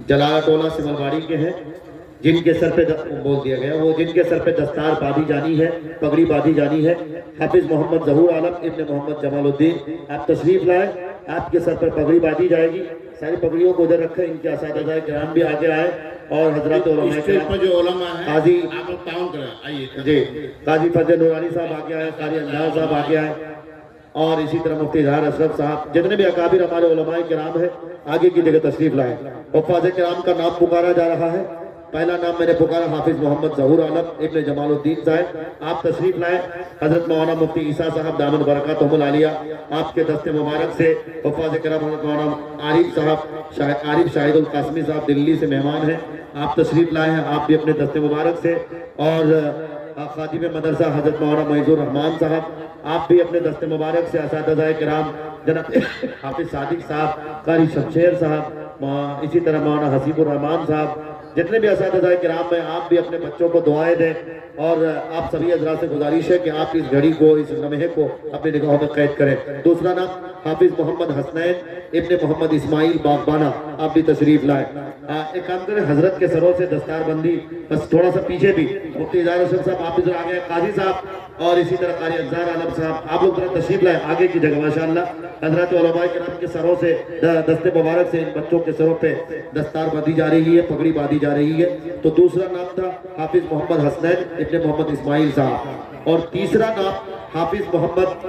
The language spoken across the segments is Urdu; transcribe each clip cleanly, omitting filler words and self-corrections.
جلالہ ٹولہ سملواڑی کے ہیں، جن کے سر پہ بول دیا گیا وہ جن کے سر پہ دستار باندھی جانی ہے، پگڑی باندھی جانی ہے، حافظ محمد ظہور عالم ابن محمد جمال الدین، آپ تشریف لائیں، آپ کے سر پر پگڑی باندھی جائے گی۔ ساری پگڑیوں کو ادھر رکھیں، ان کے اساتذہ کرام بھی آگے آئے اور حضرات علماء کرام، جو علماء ہیں قاضی آپ لوگ تعاون کریں، آئیے جی قاضی فضل نورانی صاحب آگے آئے، قاضی انجار صاحب آگے آئے، اور اسی طرح مفتی اظہار اشرف صاحب، جتنے بھی اکابر ہمارے علماء کرام ہیں آگے کی جگہ تشریف لائیں۔ حفاظ کرام کا نام پکارا جا رہا ہے۔ پہلا نام میں نے پکارا حافظ محمد ظہور عالم ابن جمال الدین صاحب، آپ تشریف لائیں۔ حضرت مولانا مفتی عیسیٰ صاحب دامن برکاتہم العالیہ، آپ کے دست مبارک سے حفاظ کرام حضرت مولانا عارف صاحب، عارف شاہد القاسمی صاحب دلی سے مہمان ہیں، آپ تشریف لائے ہیں، آپ بھی اپنے دست مبارک سے، اور خادم مدرسہ حضرت مولانا معیز الرحمان صاحب، آپ بھی اپنے دست مبارک سے اساتذہ کرام جناب حافظ صادق صاحب، قاری شمشیر صاحب، اسی طرح مولانا حسیب الرحمان صاحب، جتنے بھی اساتذہ کرام ہیں آپ بھی اپنے بچوں کو دعائیں دیں، اور آپ سبھی حضرات سے گزارش ہے کہ آپ اس گھڑی کو، اس لمحے کو اپنی نگاہوں میں قید کریں۔ دوسرا نام حافظ محمد حسنین ابن محمد اسماعیل باغبانہ، آپ بھی تشریف لائیں۔ ایک کام کریں، حضرت کے سروں سے دستار بندی، بس تھوڑا سا پیچھے بھی مفتی اظہار اشرف صاحب آپ ادھر آگے، قاضی صاحب اور اسی طرح قاری انصار عالم صاحب، آپ لوگ ذرا تشریف لائیں آگے کی جگہ۔ ماشاءاللہ حضرات علماء کرام کے سروں سے، دست مبارک سے ان بچوں کے سروں پہ دستار باندھی جا رہی ہے، پگڑی باندھی جا رہی ہے۔ تو دوسرا نام تھا حافظ محمد حسنین ابن محمد اسماعیل صاحب، اور تیسرا نام حافظ محمد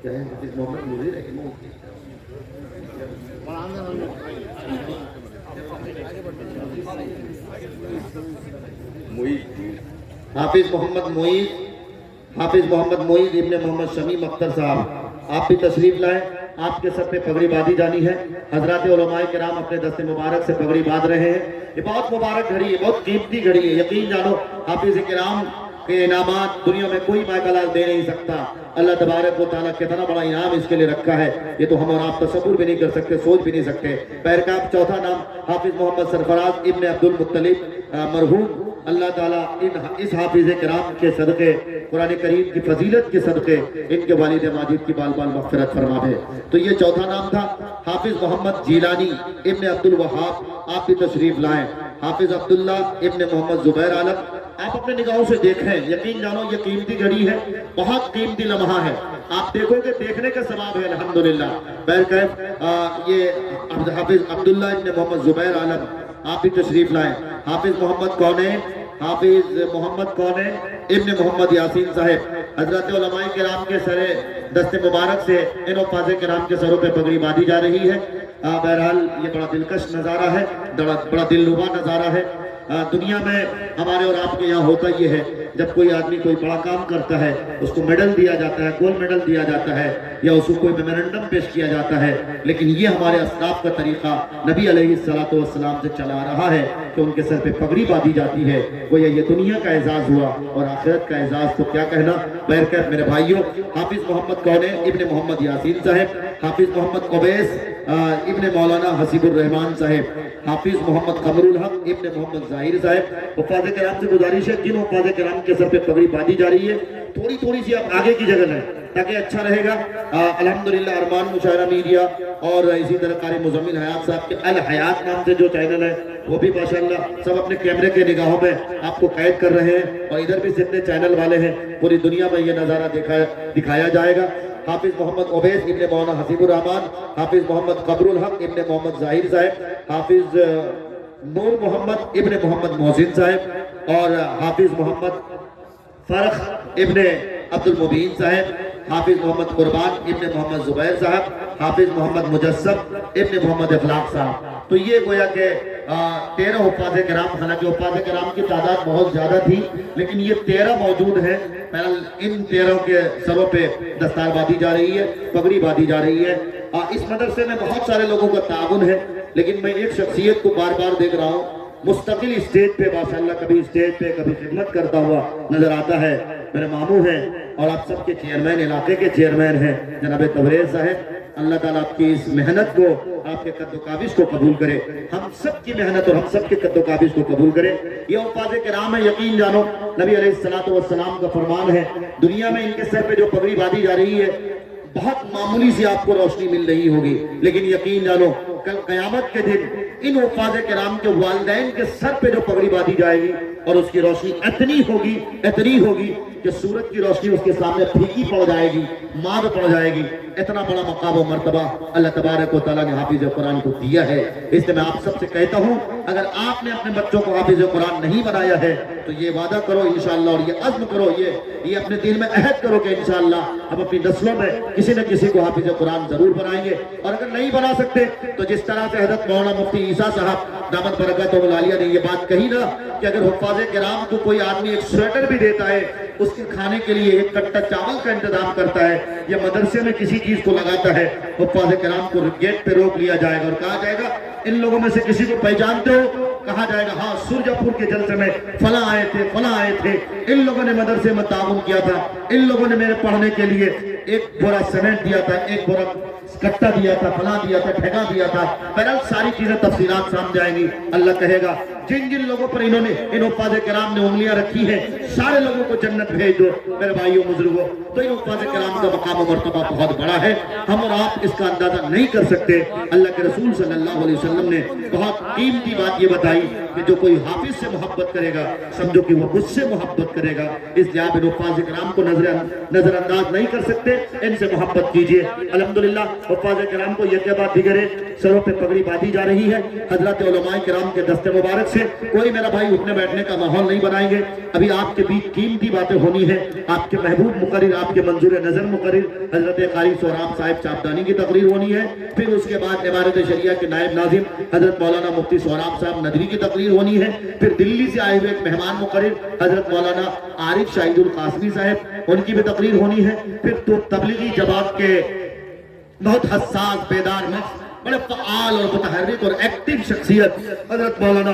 کیا ہے، حافظ محمد مزید ہے حافظ محمد معیز، حافظ محمد معیز ابن محمد شمیم اختر صاحب، آپ بھی تشریف لائیں، آپ کے سر پہ پگڑی باندھی جانی ہے۔ حضرات علماء کرام اپنے دست مبارک سے پگڑی باندھ رہے ہیں۔ یہ بہت مبارک گھڑی ہے، بہت قیمتی گھڑی ہے، یقین جانو حافظ کرام کے انعامات دنیا میں کوئی مائکلال دے نہیں سکتا۔ اللہ تبارک و تعالیٰ کتنا بڑا انعام اس کے لیے رکھا ہے، یہ تو ہم اور آپ تصور بھی نہیں کر سکتے، سوچ بھی نہیں سکتے۔ پیرکاب چوتھا نام حافظ محمد سرفراز ابن عبد المطلب مرحوم، اللہ تعالیٰ اس حافظ کرام کے صدقے، قرآن کریم کی فضیلت کے صدقے ان کے والد ماجد کی بال بال مغفرت فرما دے۔ تو یہ چوتھا نام تھا حافظ محمد جیلانی ابن عبد الوہاب، آپ بھی تشریف لائیں۔ حافظ عبداللہ ابن محمد زبیر عالم، آپ اپنے نگاہوں سے دیکھیں، یقین جانو یہ قیمتی گھڑی ہے، بہت قیمتی لمحہ ہے، آپ دیکھو گے دیکھنے کا ثواب ہے الحمدللہ۔ بہرکیف یہ حافظ عبداللہ ابن محمد زبیر عالم، آپ بھی تشریف لائیں۔ حافظ محمد کونین، حافظ محمد کونین ابن محمد یاسین صاحب، حضرت علماء کرام کے سرے دست مبارک سے ان حفاظ کرام کے سروں پہ پگڑی باندھی جا رہی ہے۔ بہرحال یہ بڑا دلکش نظارہ ہے، بڑا دلربا نظارہ ہے۔ دنیا میں ہمارے اور آپ کے یہاں ہوتا یہ ہے، جب کوئی آدمی کوئی بڑا کام کرتا ہے اس کو میڈل دیا جاتا ہے، گولڈ میڈل دیا جاتا ہے، یا اس کو کوئی میمورنڈم پیش کیا جاتا ہے، لیکن یہ ہمارے اسلاف کا طریقہ نبی علیہ السلام سے چلا رہا ہے کہ ان کے سر پہ پگڑی باندھی جاتی ہے، وہ یہ دنیا کا اعزاز ہوا اور آخرت کا اعزاز تو کیا کہنا۔ بہرکیف میرے بھائیوں، حافظ محمد کونین ابن محمد یاسین صاحب، حافظ محمد قبیس ابن مولانا حسیب الرحمان صاحب، حافظ محمد قمر الحق ابن محمد ظاہر صاحب، حفاظ کرام سے گزارش ہے جن حفاظ کرام کے سر پہ پگڑی باندھی جا رہی ہے تھوڑی سی آپ آگے کی جگہ لیں تاکہ اچھا رہے گا۔ الحمدللہ ارمان مشاعرہ میڈیا اور اسی طرح قاری مزمل حیات صاحب کے الحیات نام سے جو چینل ہے وہ بھی ماشاءاللہ سب اپنے کیمرے کے نگاہوں میں آپ کو قید کر رہے ہیں، اور ادھر بھی جتنے چینل والے ہیں پوری دنیا میں یہ نظارہ دکھایا جائے گا۔ حافظ محمد عبیس ابن مولانا حسیب الرحمان، حافظ محمد قبر الحق ابن محمد ظاہر صاحب، حافظ نور محمد ابن محمد محسن صاحب، اور حافظ محمد فرخ ابن عبد المبین صاحب، حافظ محمد قربان ابن محمد زبیر صاحب، حافظ محمد مجسم ابن محمد اخلاق صاحب۔ تو یہ گویا کہ 13 حفاظ کرام، حالانکہ حفاظ کرام کی تعداد بہت زیادہ تھی لیکن یہ 13 موجود ہیں۔ ان 13 کے سروں پہ دستار باندھی جا رہی ہے، پگڑی باندھی جا رہی ہے۔ اس مدرسے میں بہت سارے لوگوں کا تعاون ہے، لیکن میں ایک شخصیت کو بار بار دیکھ رہا ہوں مستقل اسٹیج پہ ماشاءاللہ، کبھی اسٹیج پہ کبھی خدمت کرتا ہوا نظر آتا ہے، میرے ماموں ہیں اور آپ سب کے چیئرمین، علاقے کے چیئرمین ہیں جناب تبریز صاحب۔ اللہ تعالیٰ آپ کی اس محنت کو، آپ کے قد و کاوش کو قبول کرے، ہم سب کی محنت اور ہم سب کے قد و کاوش کو قبول کرے۔ یہ حفاظ کرام ہے، یقین جانو نبی علیہ السلام کا فرمان ہے، دنیا میں ان کے سر پہ جو پگڑی باندھی جا رہی ہے بہت معمولی سی آپ کو روشنی مل رہی ہوگی، لیکن یقین جانو کل قیامت کے دن ان حفاظ کرام کے والدین کے سر پہ جو پگڑی باندھی جائے گی اور اس کی روشنی اتنی ہوگی کہ سورج کی روشنی اس کے سامنے پھیکی پڑ جائے گی، ماد پڑ جائے گی۔ اتنا بڑا مقام و مرتبہ اللہ تبارک و تعالیٰ نے حافظ قرآن کو دیا ہے۔ اس لیے میں آپ سب سے کہتا ہوں، اگر آپ نے اپنے بچوں کو حافظ قرآن نہیں بنایا ہے تو یہ وعدہ کرو انشاءاللہ، اور یہ عزم کرو، یہ اپنے دل میں عہد کرو کہ انشاءاللہ ہم اپنی نسلوں میں کسی نہ کسی کو حافظ قرآن ضرور بنائیں گے۔ اور اگر نہیں بنا سکتے تو جس طرح سے حضرت مولانا مفتی عیسیٰ صاحب دامت برکاتہ العالیہ نے یہ بات کہی نا کہ اگر حفاظ کرام کو کوئی آدمی ایک سویٹر بھی دیتا ہے، اس کے کھانے کے لیے ایک کٹا چاول کا انتظام کرتا ہے یا مدرسے میں کسی چیز کو لگاتا ہے، حفاظ کرام کو گیٹ پہ روک لیا جائے گا اور کہا جائے گا ان لوگوں میں سے کسی کو پہچانتے ہو؟ کہا جائے گا ہاں سرجہ پور کے جلسے میں فلاں آئے تھے، ان لوگوں نے مدرسے میں تعاون کیا تھا، ان لوگوں نے میرے پڑھنے کے لیے ایک بورا سیمنٹ دیا تھا، ایک بورا کٹا دیا تھا، فلاں دیا تھا، ٹھگا دیا تھا۔ بہرحال ساری چیزیں تفصیلات سامنے آئیں گی۔ اللہ کہے گا جن جن لوگوں پر انہوں نے ان حفاظ کرام نے انگلیاں رکھی ہیں سارے لوگوں کو جنت بھیج دو میرے بھائیوں بزرگوں۔ تو ان حفاظ کرام کا مقام و مرتبہ بہت بڑا ہے، ہم اور آپ اس کا اندازہ نہیں کر سکتے۔ اللہ کے رسول صلی اللہ علیہ وسلم نے بہت قیمتی بات یہ بتائی کہ جو کوئی حافظ سے محبت کرے گا سمجھو کہ وہ مجھ سے محبت کرے گا۔ اس لیے آپ ان حفاظ کرام کو نظر انداز نہیں کر سکتے، ان سے محبت کیجئے۔ الحمدللہ حفاظ کرام کو یہ بعد دیگرے سروں پہ پگڑی باندھی جا رہی ہے۔ حضرات علماء کرام کے دست مبارک سے کوئی میرا بھائی اٹھنے بیٹھنے کا ماحول نہیں بنائیں گے۔ ابھی آپ کے بیچ قیمتی باتیں ہونی ہیں۔ آپ کے محبوب مقرر، آپ کے منظور نظر مقرر حضرت قاری سہراب صاحب چاپدانی کی تقریر ہونی ہے۔ پھر اس کے بعد عمارت شریعہ کے نائب ناظم حضرت مولانا مفتی سہراب صاحب ندوی کی تقریر ہونی ہے۔ پھر دلی سے آئے ہوئے ایک مہمان مقرر حضرت مولانا عارف شاہد القاسمی صاحب، ان کی بھی تقریر ہونی ہے۔ پھر تو تبلیغی جماعت کے بہت حساس بیدار نفس، بڑے فعال اور متحرک اور ایکٹیو شخصیت حضرت مولانا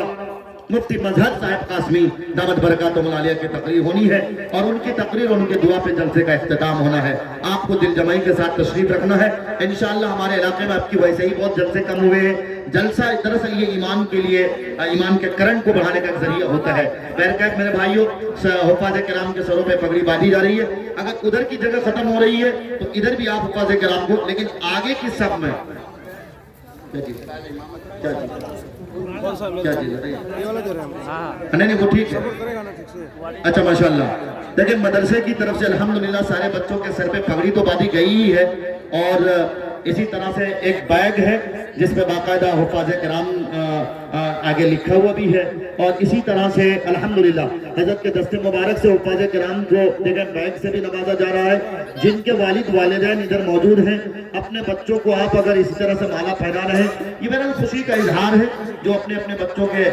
مفتی مظہر صاحب قاسمی دامت برکاتہ العالیہ کی تقریر ہونی ہے، اور ان کی تقریر اور ان کے دعا پہ جلسے کا اختتام ہونا ہے۔ آپ کو دل جمعی کے ساتھ تشریف رکھنا ہے۔ انشاءاللہ ہمارے علاقے میں آپ کی ویسے ہی بہت جلسے کم ہوئے ہیں۔ جلسہ دراصل یہ ایمان کے لیے، ایمان کے کرنٹ کو بڑھانے کا ایک ذریعہ ہوتا ہے۔ بہرکیف میرے بھائیوں، حفاظ کرام کے سروں پہ پگڑی باندھی جا رہی ہے۔ اگر ادھر کی جگہ ختم ہو رہی ہے تو ادھر بھی آپ حفاظ کرام کو، لیکن آگے کی صف میں نہیں وہ ٹھیک ہے، اچھا ماشاءاللہ۔ لیکن مدرسے کی طرف سے الحمدللہ سارے بچوں کے سر پہ پگڑی تو باندھی گئی ہی ہے، اور اسی طرح سے ایک بیگ ہے جس پہ باقاعدہ حفاظ کرام آگے لکھا ہوا بھی ہے، اور اسی طرح سے الحمدللہ حضرت کے دست مبارک سے حفاظ کرام کو دیگر بیگ سے بھی نوازا جا رہا ہے۔ جن کے والد والدین ادھر موجود ہیں، اپنے بچوں کو آپ اگر اسی طرح سے مالا پہنا رہے ہیں، یہ میرا خوشی کا اظہار ہے جو اپنے اپنے بچوں کے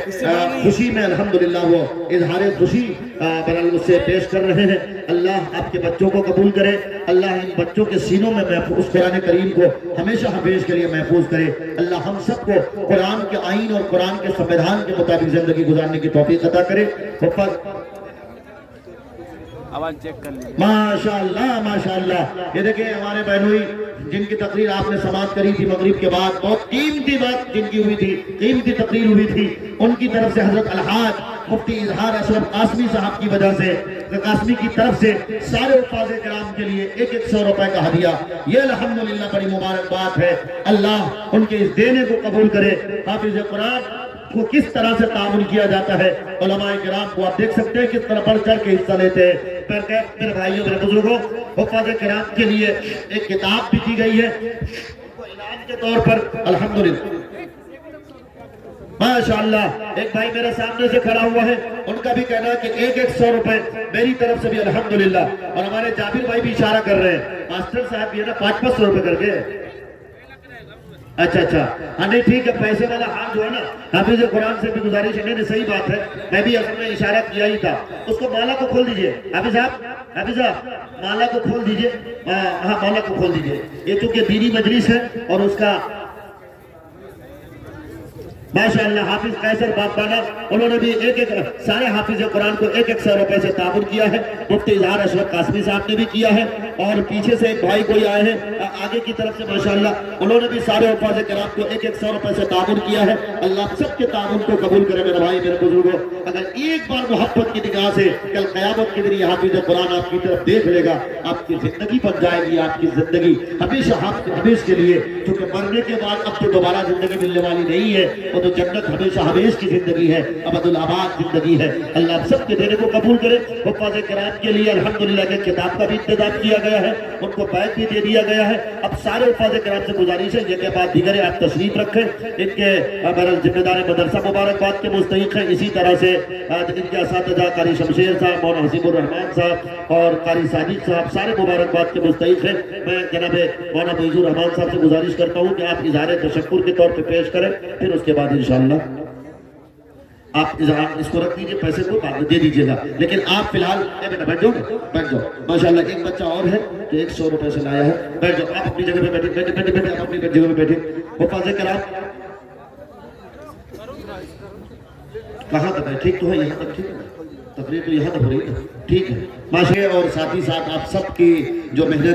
خوشی میں الحمدللہ وہ اظہار خوشی برال سے پیش کر رہے ہیں۔ اللہ آپ کے بچوں کو قبول کرے، اللہ ان بچوں کے سینوں میں محفوظ قرآن کریم کو ہمیشہ ہمیشہ کے لیے محفوظ کرے۔ اللہ ہم سب کو قرآن کے آئین اور قرآن کے سنویدھان کے مطابق زندگی گزارنے کی توفیق عطا کرے۔ آواز چیک کر لی۔ ماشاءاللہ ماشاءاللہ۔ یہ دیکھیں ہمارے بہنوئی جن کی تقریر آپ نے سماعت کری تھی مغرب کے بعد، بہت قیمتی بات جن کی ہوئی تھی، قیمتی تقریر ہوئی تھی، ان کی طرف سے حضرت الحاج مفتی اظہار اشرف قاسمی صاحب کی وجہ سے، قاسمی کی طرف سے سارے حفاظ کرام کے لیے 100 روپے کا ہدیہ، یہ الحمدللہ بڑی مبارکباد ہے۔ اللہ ان کے اس دینے کو قبول کرے۔ حافظ قرآن کو کس طرح سے تعاون کیا جاتا ہے، علماء کرام کو آپ دیکھ سکتے ہیں کس طرح بڑھ چڑھ کے حصہ لیتے ہیں۔ میرے بھائیوں میرے بزرگوں، حفاظ کرام کے لیے ایک کتاب بھی کی گئی ہے انعام کے طور پر الحمدللہ۔ ماشاءاللہ ایک بھائی میرے سامنے سے کھڑا ہوا ہے، ان کا بھی کہنا ہے کہ 100 روپے میری طرف سے بھی الحمدللہ، اور ہمارے جابر بھائی بھی اشارہ کر رہے ہیں، ماسٹر صاحب بھی ہے نا 500 روپے کر کے۔ اچھا ہاں نہیں ٹھیک ہے، پیسے والا ہاتھ جو ہے نا حافظ قرآن سے بھی گزارش ہے، نہیں صحیح بات ہے، میں بھی اصل میں اشارہ کیا ہی تھا۔ اس کو مالا کو کھول دیجئے حافظ صاحب مالا کو کھول دیجئے، ہاں مالا کو کھول دیجئے۔ یہ چونکہ دینی مجلس ہے اور اس کا ماشاءاللہ حافظ قیصر باغبانہ انہوں نے بھی سارے حافظ قرآن کو 100 روپے سے تعاون کیا ہے۔ مفتی اظہار اشرف قاسمی صاحب نے بھی کیا ہے، اور پیچھے سے ایک بھائی کوئی آئے ہیں آگے کی طرف سے ماشاءاللہ انہوں نے بھی سارے حفاظ کرام کو 100 روپے سے تعاون کیا ہے۔ اللہ سب کے تعاون کو قبول کرے میرے بھائی میرے بزرگوں. اگر ایک بار محبت کی نگاہ سے کل قیامت کے دن یہ حافظ قرآن آپ کی طرف دیکھ لے گا, آپ کی زندگی بن جائے گی, آپ کی زندگی ہمیشہ ہمیشہ کے لیے, کیونکہ مرنے کے بعد اب تو دوبارہ زندگی ملنے والی نہیں ہے, وہ تو جنت ہمیشہ ہمیشہ کی زندگی ہے, ابد الآباد زندگی ہے. اللہ آپ سب کے دینے کو قبول کرے. حفاظ کرام کے لیے الحمدللہ کہ کتاب کا بھی انتظام کیا گیا ہے, ان کو بیگ بھی دے دیا گیا ہے. اب سارے حفاظ کرام سے گزارش ہے, یہ کے بعد دیگر آپ تشریف رکھیں. ان کے ذمہ دار مدرسہ مبارکباد کے مستحق ہیں. اسی طرح سے ان کے اساتذہ قاری شمشیر صاحب, مولانا حسیب الرحمان صاحب اور قاری صادق صاحب سارے مبارکباد کے مستحق ہیں. میں جناب مولانا معیز الرحمان صاحب سے گزارش کرتا ہوں کہ آپ اظہار تشکر کے طور پہ پیش کریں, پھر اس کے بعد انشاءاللہ آپ اس کو رکھ دیجئے, پیسے کو بعد میں دے دیجئے گا. لیکن آپ فی الحال بیٹھ جاؤ. ماشاءاللہ ایک بچہ اور ہے جو 100 روپے سے لایا ہے. بیٹھ جاؤ, آپ اپنی جگہ پہ بیٹھے, آپ اپنی جگہ پہ بیٹھے. حفاظ کرام کہاں تک ہے؟ ٹھیک تو ہے, یہاں تک ٹھیک ہے, تقریر تو یہاں تک ہو رہی ہے, ٹھیک ہے ماشاءاللہ. اور ساتھ ہی ساتھ آپ سب کی جو محنت